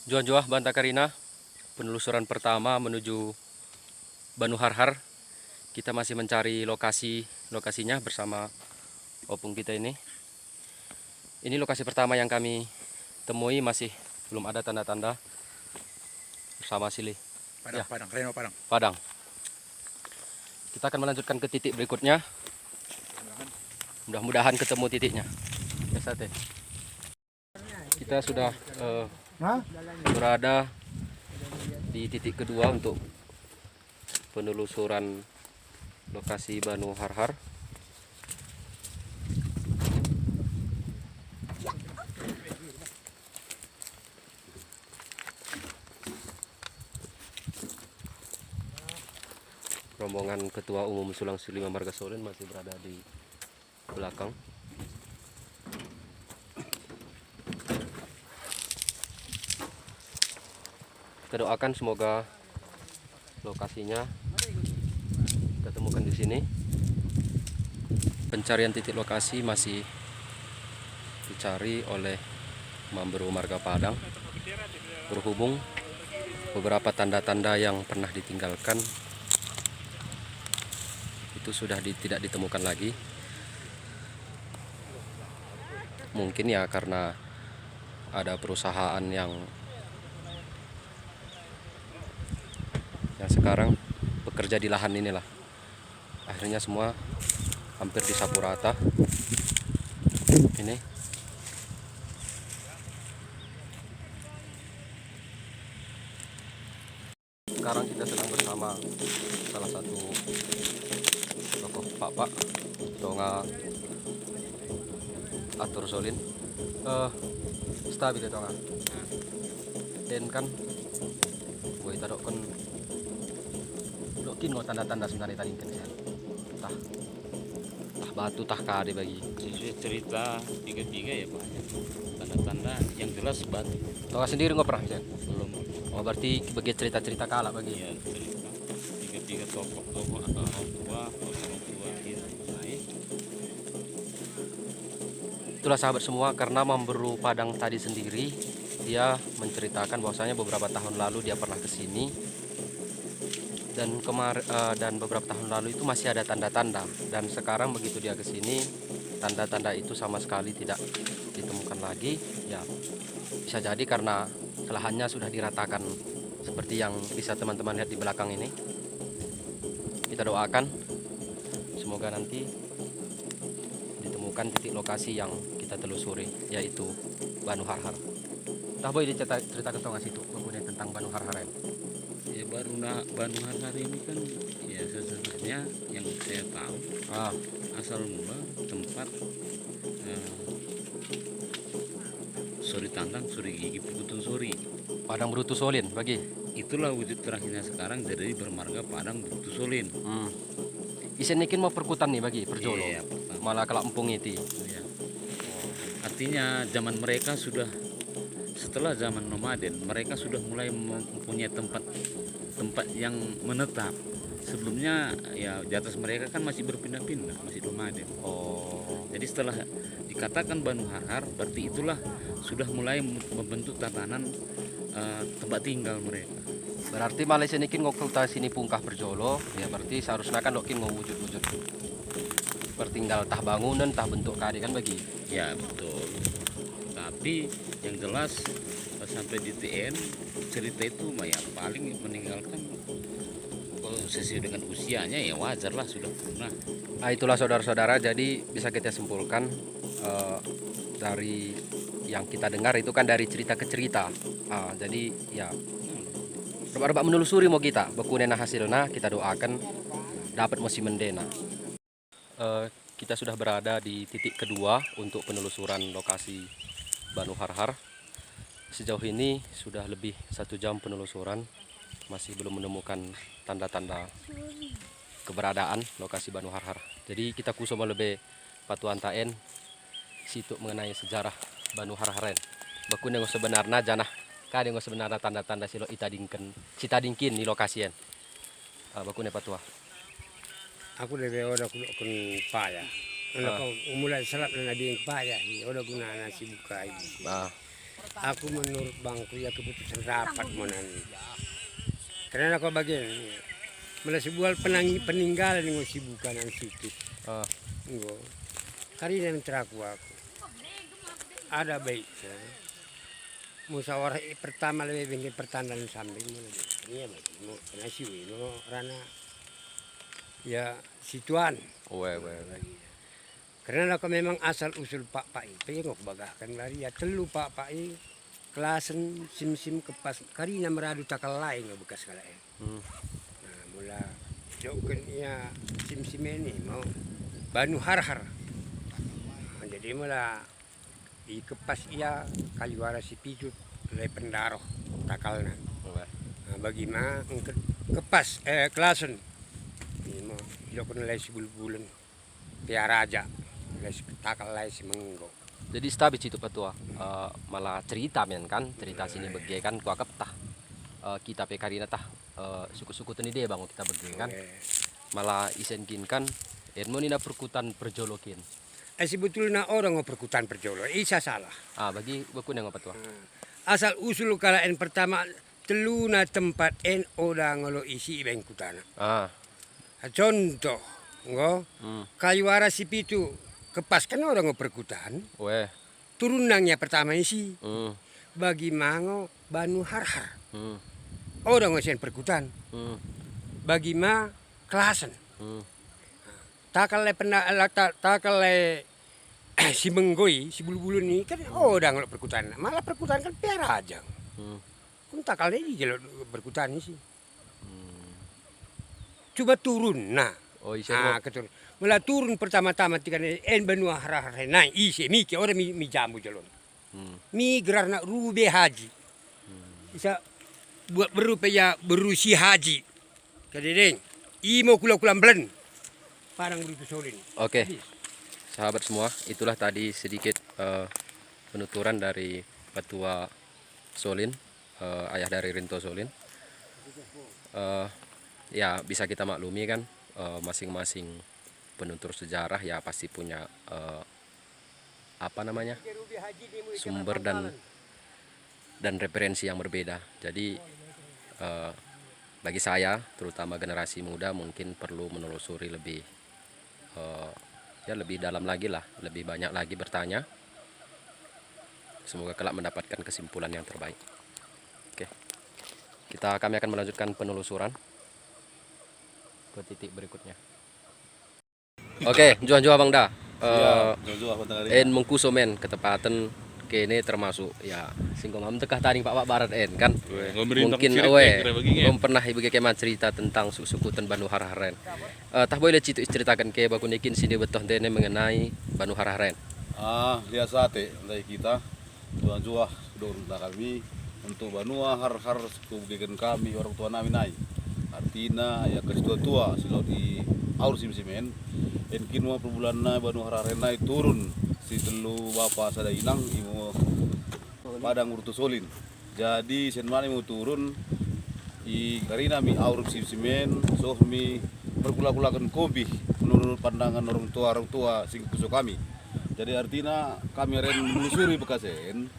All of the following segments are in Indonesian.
Juan-Juah Banta Karina, penelusuran pertama menuju Banu Harhar. Kita masih mencari lokasinya bersama opung kita ini. Ini lokasi pertama yang kami temui, masih belum ada tanda-tanda bersama Sili. Padang, Ya. Padang, Reno Padang. Padang. Kita akan melanjutkan ke titik berikutnya. Mudah-mudahan ketemu titiknya. Ya, Sate. Kita sudah berada di titik kedua untuk penelusuran lokasi Banu Harhar. Rombongan Ketua Umum Sulang Silima Marga Solen masih berada di belakang. Kita doakan semoga lokasinya kita temukan di sini. Pencarian titik lokasi masih dicari oleh Mamberu Marga Padang. Berhubung beberapa tanda-tanda yang pernah ditinggalkan itu sudah tidak ditemukan lagi. Mungkin ya karena ada perusahaan yang sekarang bekerja di lahan inilah. Akhirnya semua hampir disapu rata. Ini sekarang kita sedang bersama salah satu tokoh Pak Tonga Atur Solin. Stabil Tonga. Dan kan gue taruh kan dokin tanda-tanda sebenarnya tadi kan tah batu tah kade bagi Sesuai cerita tiga-tiga ya Pak. Tanda-tanda yang jelas batu. Tonga sendiri nggak pernah kan? Belum. Oh berarti bagi cerita-cerita kalah bagi Ya cerita tiga-tiga tokoh-tokoh atau orang tua gitu. Baik. Itulah sahabat semua, karena Mamberu Padang tadi sendiri dia menceritakan bahwasanya beberapa tahun lalu dia pernah ke sini dan beberapa tahun lalu itu masih ada tanda-tanda, dan sekarang begitu dia ke sini tanda-tanda itu sama sekali tidak ditemukan lagi. Ya bisa jadi karena lahannya sudah diratakan seperti yang bisa teman-teman lihat di belakang ini. Kita doakan semoga nanti ditemukan titik lokasi yang kita telusuri, yaitu Banu Harhar. Tah boy ceritakan tong situ mengenai tentang Banu Harhar. Ya Banu Harhar ini kan ya sesungguhnya yang saya tahu asal mula tempat Suri Tandang, Suri Gigi, Pekutun Suri. Padang Brutu Solin bagi. Itulah wujud terakhirnya sekarang dari bermarga Padang Brutu Solin. Isen nikin mau perkutan nih bagi perjolo. Iya, Malah kelak empung itu. Ya. Artinya zaman mereka sudah, setelah zaman nomaden, mereka sudah mulai mempunyai tempat yang menetap. Sebelumnya ya di atas mereka kan masih berpindah-pindah, masih nomaden. Jadi setelah dikatakan Banu Harhar, berarti itulah sudah mulai membentuk tatanan tempat tinggal mereka. Berarti Malaysia nikin ngokulta sini pungkah perjolo, ya berarti seharusnya kan dokin mau wujud-wujud pertinggal tah bangunan, tah bentuk kade kan bagi. Ya betul. Tapi yang jelas sampai di TN cerita itu ya paling meninggalkan sesuai dengan usianya ya wajar lah sudah punah. Nah itulah saudara-saudara, jadi bisa kita simpulkan dari yang kita dengar itu kan dari cerita ke cerita. Jadi ya coba menelusuri mau kita bekunena hasilnya, kita doakan dapat musim mendena. Kita sudah berada di titik kedua untuk penelusuran lokasi Banu Harhar. Sejauh ini sudah lebih 1 jam penelusuran, masih belum menemukan tanda-tanda keberadaan lokasi Banu Harhar. Jadi kita kusuma lebih patuan taen situ mengenai sejarah Banu Harharen. Bakun yang sebenarnya janah kadang sebenarnya tanda-tanda silo citadingkin di lokasian. Bakun yang patua. Aku lebih udah kun paya. Anak mulai serap dan ada yang paya. Udah guna nasi buka ini. Aku menurut bangku ya keputusan rapat monani. Karena aku bagian malah sebuah peninggalan yang bukan yang situ. Ah, Ngo. Kari yang teraku aku. Ada baiknya. Musyawarah pertama lebih bengkel pertandaan samping mana. Ini mau nasi wino rana ya situan. we. Karena aku memang asal usul Pak itu ngok bagakan lari ya telu Pak kelasen sim kepas karina meradu takal lain nggak bekas kalain. Nah mula jokin ya sim ini mau banu har. Nah, jadi mula di kepas ia kaliwara si picut le pendaroh takalna. We. Nah, bagaimana kepas kelasen ini mau jokin le si bulan tiara aja le si takal le si menggo. Jadi stabis itu petua malah cerita men kan cerita sini bege kan gua tah kita pe karina tah suku-suku teni deh bang kita bege kan malah isenkin kan enmo nina perkutan perjolokin Sebetulnya orang mau perkutan perjolo, isa salah. bagi beku neng petua Asal usul kalaan pertama teluna tempat en orang ngolo isi bengkutana. Contoh, ngo kayuara si pitu kepas kan orang mau perkutan. we Turunannya pertama isi bagi mango banu har. Orang ngosian perkutan. Bagi ma kelasan. Takale si menggoi si bulu-bulu ini kan orang kalau perkutan malah perkutan kan piara aja. Kun takalnya di jalur perkutan ini sih. Coba turun nah. Keturun. Mula turun pertama-tama tiga en benua har naik isi mi orang mi jambu jalur. Mi gerarna rube haji. Bisa buat berupaya berusi haji. Kadang imo kula-kula belen. Parang berutu solin. Oke. Sahabat semua, itulah tadi sedikit penuturan dari Petua Solin, ayah dari Rinto Solin. Ya bisa kita maklumi kan, masing-masing penutur sejarah ya pasti punya sumber dan referensi yang berbeda. Jadi bagi saya, terutama generasi muda mungkin perlu menelusuri lebih lebih dalam lagi lah, lebih banyak lagi bertanya. Semoga kelak mendapatkan kesimpulan yang terbaik. Oke, kami akan melanjutkan penelusuran ke titik berikutnya. Oke, jual Bang Da. En mengkusomen ketepatan kene termasuk ya singkong am tekah taring Pak Barat en kan. Mungkin belum pernah ibu keman cerita tentang suku Banu Harharen. Tah boleh ceritakan ke baku nikin sini betoh dene mengenai Banu Harharen. Lihat sate dari kita jual dorong kami untuk Banu Har suku gegen kami orang tua nami nai. Artinya ya ke tua silau di aur simen en kinwa per bulan na Banu Harharen nai turun si telu bapak sada inang imu padang urtu solin. Jadi senmani mau turun i karina mi aur simen soh mi perkula-kulakan kopi menurut pandangan orang tua sing kuso kami. Jadi artinya kami ren menelusuri bekasen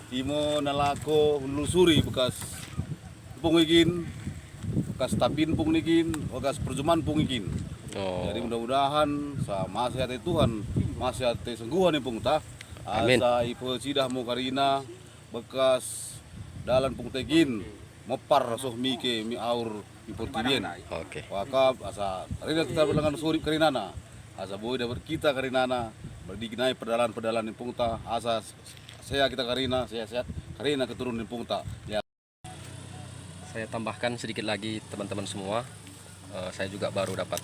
imo nalako menelusuri bekas pungikin bekas tapin pungikin bekas perjuman pungikin. Jadi mudah-mudahan sama sehat Tuhan masih hati sengguhan yang pungtah asa ipo cidah mo karina bekas dalan pungtekin mopar soh mike mi aur iportibien. Oke. Wakab asa karina kita berlengan suri karinana asa boy dapat kita karinana berdignai pedalan yang pungtah asa saya kita karina saya sehat karina keturun yang pungtah ya. Saya tambahkan sedikit lagi teman-teman semua. Saya juga baru dapat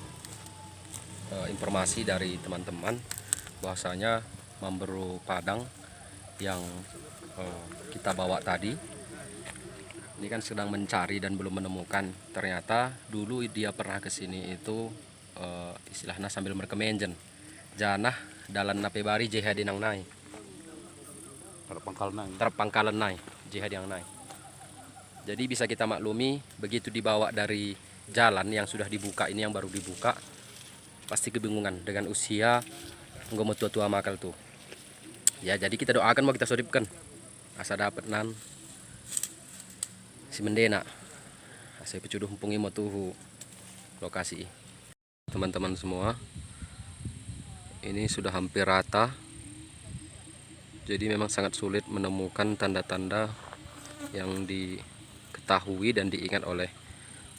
informasi dari teman-teman bahwasanya Mamberu Padang yang kita bawa tadi ini kan sedang mencari dan belum menemukan. Ternyata dulu dia pernah ke sini itu istilahnya sambil merkemenjen janah dalan nape bari jihad yang nai terpangkalan nai jihad yang nai. Jadi bisa kita maklumi begitu dibawa dari jalan yang sudah dibuka ini yang baru dibuka pasti kebingungan dengan usia nggak tua makal tuh ya. Jadi kita doakan mau kita sodipkan asa dapat nan si mendena saya pecuduh humpungi mo tuhu lokasi teman-teman semua. Ini sudah hampir rata, jadi memang sangat sulit menemukan tanda-tanda yang diketahui dan diingat oleh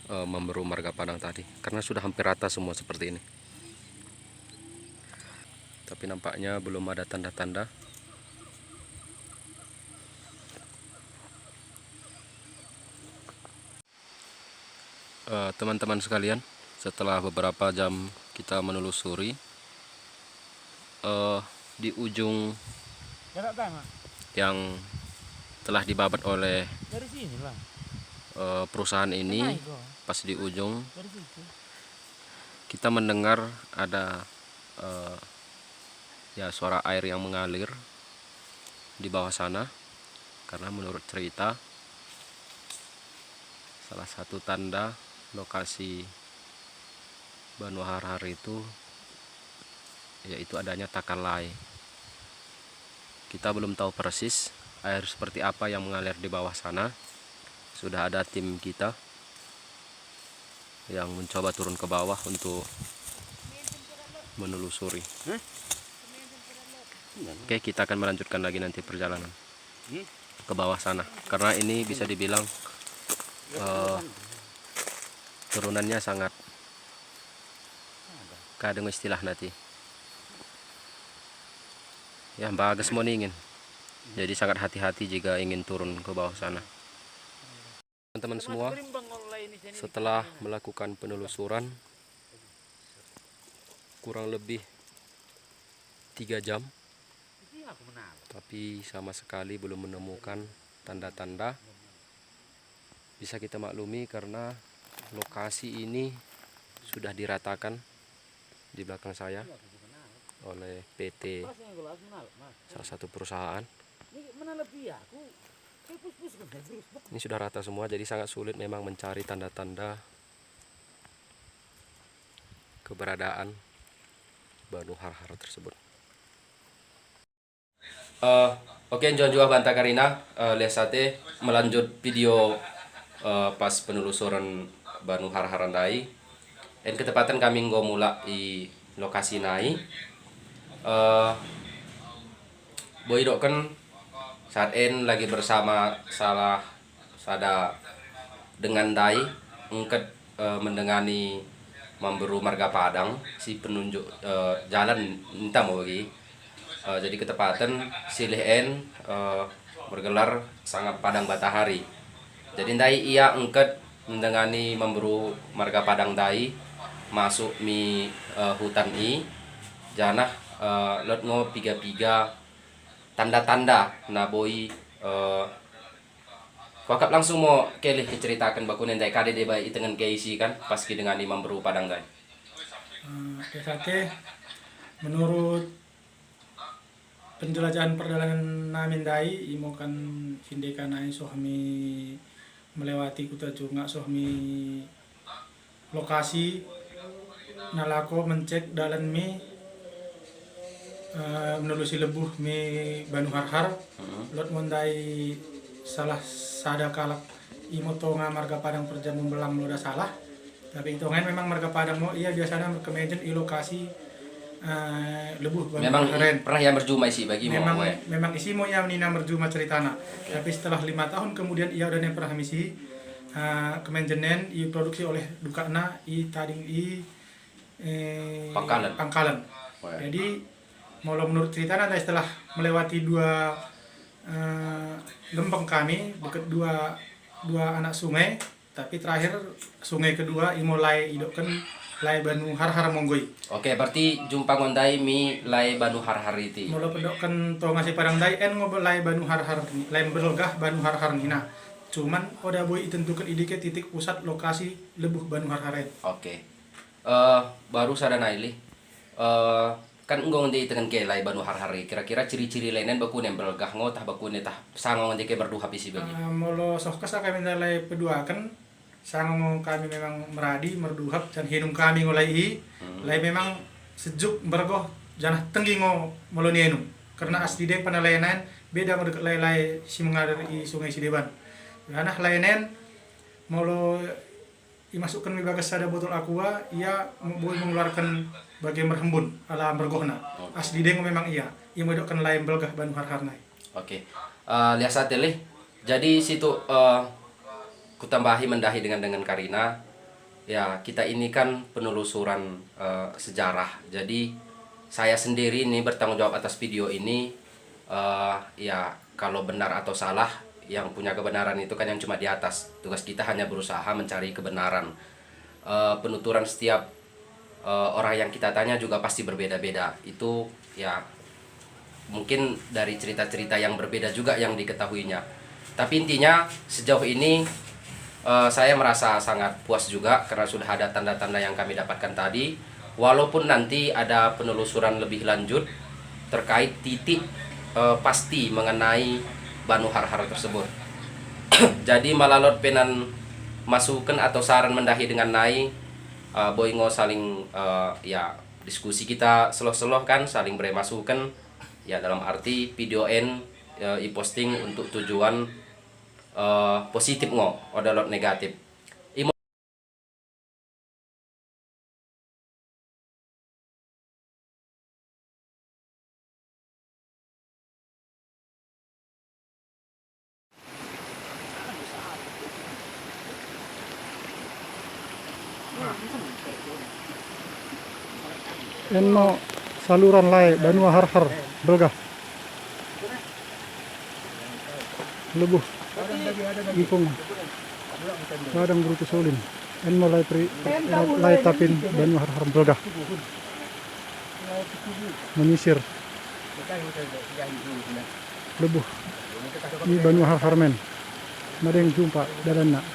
memburu marga Padang tadi, karena sudah hampir rata semua seperti ini. Tapi nampaknya belum ada tanda-tanda. Teman-teman sekalian, setelah beberapa jam kita menelusuri, di ujung yang telah dibabat oleh perusahaan ini, pas di ujung kita mendengar ada ya suara air yang mengalir di bawah sana, karena menurut cerita salah satu tanda lokasi Banu Har-Har itu yaitu adanya takalai. Kita belum tahu persis air seperti apa yang mengalir di bawah sana. Sudah ada tim kita yang mencoba turun ke bawah untuk menelusuri. Oke, kita akan melanjutkan lagi nanti perjalanan ke bawah sana, karena ini bisa dibilang turunannya sangat kadang istilah nanti ya bagus mau ingin, jadi sangat hati-hati jika ingin turun ke bawah sana. Teman-teman semua, setelah melakukan penelusuran kurang lebih 3 jam, tapi sama sekali belum menemukan tanda-tanda. Bisa kita maklumi karena lokasi ini sudah diratakan di belakang saya oleh PT salah satu perusahaan. Ini sudah rata semua, jadi sangat sulit memang mencari tanda-tanda keberadaan Banu Har-Har tersebut. Oke, Juan Banta Karina, lesate melanjut video pas penelusuran Banu Har-Har Andai. Dan ketepatan kami mula di lokasi nai. Boy doken saat en lagi bersama sada dengan Dai engket mendengani memburu marga Padang si penunjuk jalan entah mau bagi. Jadi ketepatan silih en bergelar sangat Padang Batahari. Jadi Dai ia engket mendengani memburu marga Padang Dai masuk mi hutan i janah lot ngo piga-piga tanda-tanda naboi wakap langsung mau kelih diceritakan bakunen Dai kade deba itengan keisi kan pas dengan memburu Padang Dai. Sate menurut penjelajahan perjalanan namin Dai imo kan hindekan ai sohmi melewati Kuta Cunga sohmi lokasi nalako mencek dalan mi menelusi lebuh mi Banu Har-Har lot mondai salah sada kalak imo tonga marga Padang perjam membelang udah salah, tapi hitungan memang marga Padang mau iya biasanya kemejen i lokasi lebuh Banu Memang Har-Har. pernah yang berjumai sih bagi Memang isi mau yang nina berjuma ceritana. Okay. Tapi setelah 5 tahun kemudian ia udah pernah misi kemenjenen i produksi oleh dukana i tading i Pangkalan. Oh, ya. Jadi kalau menurut cerita nanti setelah melewati 2 lempeng kami dekat dua anak sungai, tapi terakhir sungai kedua mulai idokkan lai Banu Har-Har Monggoi. Oke, berarti jumpa ngondai mi lai Banu Har-Har itu. Mulai pedokkan to ngasih Padang Dai en ngobrol lai Banu Har-Har, lai belgah Banu Har-Har nina. Cuman oda boy tentukan idike titik pusat lokasi lebuh Banu Har-Har. Oke. Baru sada naili. Kan enggong di dengan ke lai Banu Har-Har. Kira-kira ciri-ciri lainnya baku nem belgah ngotah baku ne tah sangong di ke berduha pisi bagi. Molo sohkas kami nilai pedua kan sangong kami memang meradi merduhap dan hinung kami ngolai lai memang sejuk bergoh janah tenggi ngo moloni enung. karena asli dek panalayanan beda mo dekat lalai si mengalir di sungai Sideban. Karena layanan mau lo dimasukkan di bagas ada botol aqua, ia boleh mengeluarkan bagian berhembun ala bergohna. Asli dek memang ia mau dokkan layan belgah Banu Harharnai. Oke. Lihat saat ini. Jadi situ kutambahi mendahi dengan Karina. Ya, kita ini kan penelusuran sejarah. Jadi saya sendiri ini bertanggung jawab atas video ini. Ya, kalau benar atau salah, yang punya kebenaran itu kan yang cuma di atas. Tugas kita hanya berusaha mencari kebenaran. Penuturan setiap orang yang kita tanya juga pasti berbeda-beda. Itu ya mungkin dari cerita-cerita yang berbeda juga yang diketahuinya. Tapi intinya sejauh ini saya merasa sangat puas juga karena sudah ada tanda-tanda yang kami dapatkan tadi. Walaupun nanti ada penelusuran lebih lanjut terkait titik pasti mengenai Banu Harhar tersebut. Jadi malalot penan masukan atau saran mendahi dengan nai boingo saling ya diskusi kita seloh-seloh kan, saling beri masukan ya, dalam arti video i-posting untuk tujuan positif ngo odalot negatif. Enno saluran lai Banu Harhar Belgah Lebuh Ipung Padang Berutu Solin Enno lai tapin Banu Harhar Belgah menyisir Lebuh ini Banu Harhar men. Mada yang jumpa dalam nak.